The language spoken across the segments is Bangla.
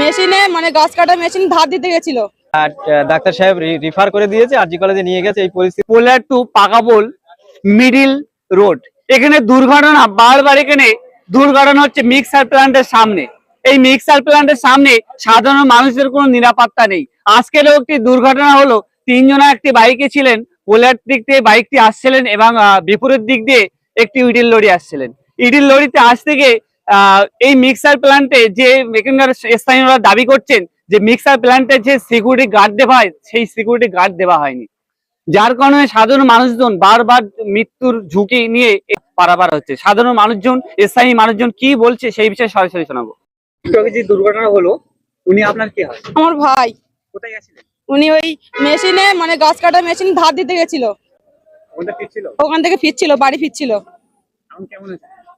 মেশিনে মানে গাছ কাটা মেশিন ধার দিতে গেছিল আর ডাক্তার সাহেব রিফার করে দিয়েছে, আরজি কলেজে নিয়ে গেছে। এই পরিস্থিতি পোলার টু পাকাপোল মিডিল রোড, এখানে দুর্ঘটনা বারবার। এখানে দুর্ঘটনা হচ্ছে মিক্সার প্ল্যান্টের সামনে। এই মিক্সার প্ল্যান্টের সামনে সাধারণ মানুষের কোনো নিরাপত্তা নেই। আজকেরও একটি দুর্ঘটনা হলো, তিনজনা একটি বাইকে ছিলেন, পোলার দিক দিয়ে বাইকটি আসছিলেন এবং বিপরীত দিক দিয়ে একটি ইডিল লরি আসছিলেন। ইডিল লরিতে আসতে গিয়ে এই মিক্সার প্ল্যান্টে যে এখানকার স্থানীয়রা দাবি করছেন যে মিক্সার প্ল্যান্টের যে সিকিউরিটি গার্ড দেওয়া হয়, সেই সিকিউরিটি গার্ড দেওয়া হয়নি, যার কারণে সাধারণ মানুষজন বারবার মৃত্যুর ঝুঁকি নিয়ে পারাপার হচ্ছে। সাধারণ মানুষজন, স্থায়ী মানুষজন কি বলছে সেই বিষয়ে সরাসরি শোনাবো। যে দুর্ঘটনা হলো, উনি আপনার কি হয়? আমার ভাই। কোথায় গেছিলেন? উনি ওই মেশিনে মানে গাছ কাটা মেশিন ধার দিতে গেছিল, ওখান থেকে ফিরছিল, বাড়ি ফিরছিল।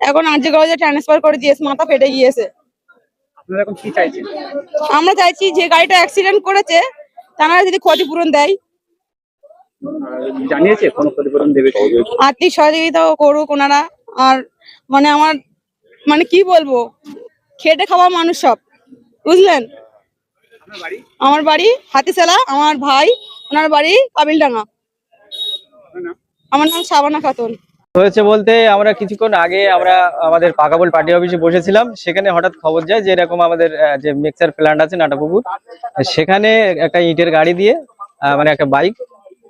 এখন আরজি কলেজে ট্রান্সফার করে দিয়েছে, মাথা ফেটে গিয়েছে। আপনারা এখন কি চাইছেন? আমরা চাইছি যে গাড়িটা অ্যাক্সিডেন্ট করেছে তারা যদি ক্ষতিপূরণ দেয়। জানিয়েছে কোনো ক্ষতিপূরণ দেবে? আর্থিক সহযোগিতাও করুক ওনারা। আর মানে আমার মানে কি বলবো, খেটে খাওয়া মানুষ সব, বুঝলেন। আমার বাড়ি হাতিশালা, আমার ভাই ওনার বাড়ি কাবিলডাঙ্গা। আমার নাম শাবানা খাতুন। হয়েছে বলতে, আমরা কিছুক্ষণ আগে আমাদের পাকাপোল পার্টি অফিসে বসেছিলাম। সেখানে হঠাৎ খবর যায় যে এরকম আমাদের যে মিক্সার প্ল্যান্ট আছে নাটাপুকুর, সেখানে একটা ইটের গাড়ি দিয়ে মানে একটা বাইক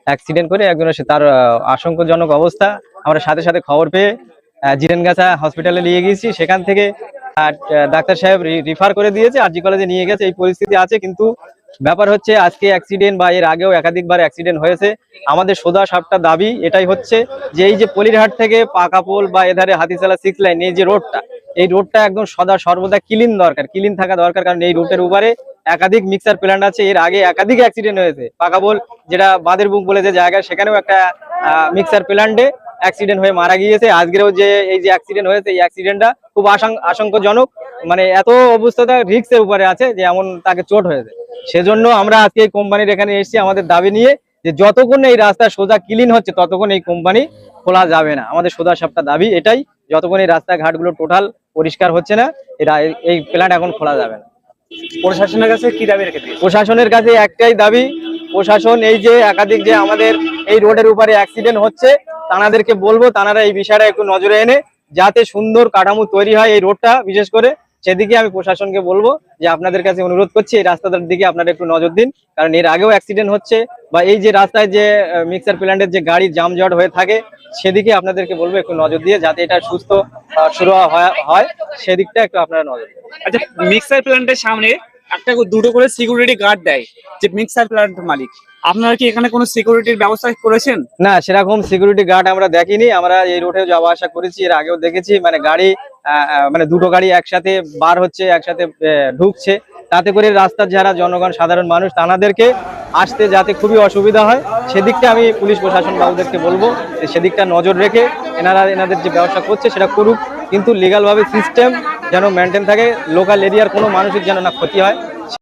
অ্যাক্সিডেন্ট করে একজনের, তার আশঙ্কাজনক অবস্থা। আমরা সাথে সাথে খবর পেয়ে জিরেনগাছা হসপিটালে নিয়ে গিয়েছি। সেখান থেকে ডাক্তার সাহেব রিফার করে দিয়েছে, আরজি কলেজে নিয়ে গেছে। এই পরিস্থিতি আছে, কিন্তু ব্যাপার হচ্ছে আজকে অ্যাক্সিডেন্ট বা এর আগেও একাধিকবার অ্যাক্সিডেন্ট হয়েছে। আমাদের সোজা সাপটা দাবি এটাই হচ্ছে যে এই যে পলিরহাট থেকে পাকাপোল বা এধারে হাতিশালা 6 লাইন, এই যে রোডটা, এই রোডটা একদম সর্বদা ক্লিন দরকার, ক্লিন থাকা দরকার। কারণ এই রুটের উপরে একাধিক মিক্সার প্ল্যান্ট আছে, এর আগে একাধিক অ্যাক্সিডেন্ট হয়েছে। পাকাপোল যেটা বাদের বুক বলে যে জায়গা, সেখানেও একটা মিক্সার প্ল্যান্টে অ্যাক্সিডেন্ট হয়ে মারা গিয়েছে। আজকেরও যে এই যে অ্যাক্সিডেন্ট হয়েছে, এই অ্যাক্সিডেন্টটা খুব আশঙ্কাজনক, মানে এত অবস্থাটা রিস্কের উপরে আছে যে এমন তাকে চোট হয়েছে। সেজন্য আমরা আজকে এই কোম্পানির এখানে এসেছি আমাদের দাবি নিয়ে, যে যতক্ষণ এই রাস্তা সোজা ক্লিন হচ্ছে ততক্ষণ এই কোম্পানি খোলা যাবে না। আমাদের সোজা সাপটা দাবি এটাই, যতক্ষণ এই রাস্তাঘাটগুলো টোটাল পরিষ্কার হচ্ছে না, এই প্ল্যান্ট এখন খোলা যাবে না। প্রশাসনের কাছে কি দাবি রেখে দিয়েছে? প্রশাসনের কাছে একটাই দাবি, প্রশাসন এই যে একাধিক যে আমাদের এই রোডের উপরে অ্যাক্সিডেন্ট হচ্ছে, তানাদেরকে বলবো তানারা এই বিষয়টা একটু নজরে এনে যাতে সুন্দর কাঠামো তৈরি হয় এই রোডটা বিশেষ করে, সেদিকে আমি প্রশাসনকে বলবো যে আপনাদের কাছে অনুরোধ করছি এই রাস্তাটার দিকে আপনারা একটু নজর দিন। কারণ এর আগেও অ্যাক্সিডেন্ট হচ্ছে, বা এই যে রাস্তায় যে মিক্সার প্ল্যান্টের যে গাড়ি জামজট হয়ে থাকে, সেদিকে আপনাদেরকে বলবো একটু নজর দিয়ে যাতে এটা সুস্থ শুরু হয়, সেদিকটা একটু আপনারা নজর দিন। আচ্ছা, মিক্সার প্ল্যান্টের সামনে একটা দুটো করে সিকিউরিটি গার্ড দেয় যে মিক্সার প্ল্যান্ট মালিক, আপনারা কি এখানে কোনো সিকিউরিটির ব্যবস্থা করেছেন? না, সেরকম সিকিউরিটি গার্ড আমরা দেখিনি। আমরা এই রোডে যাওয়া আসা করেছি, এর আগেও দেখেছি মানে গাড়ি মানে দুটো গাড়ি একসাথে বার হচ্ছে, একসাথে ঢুকছে, তাতে করে রাস্তার যারা জনগণ সাধারণ মানুষ তাদেরকে আসতে যাতে খুবই অসুবিধা হয়। সেদিকটা আমি পুলিশ প্রশাসন বাবুদেরকে বলবো যে সেদিকটা নজর রেখে এনাদের যে ব্যবসা করছে সেটা করুক, কিন্তু লিগাল ভাবে সিস্টেম যেন মেনটেন থাকে, লোকাল এরিয়ার কোনো মানুষের যেন না ক্ষতি হয়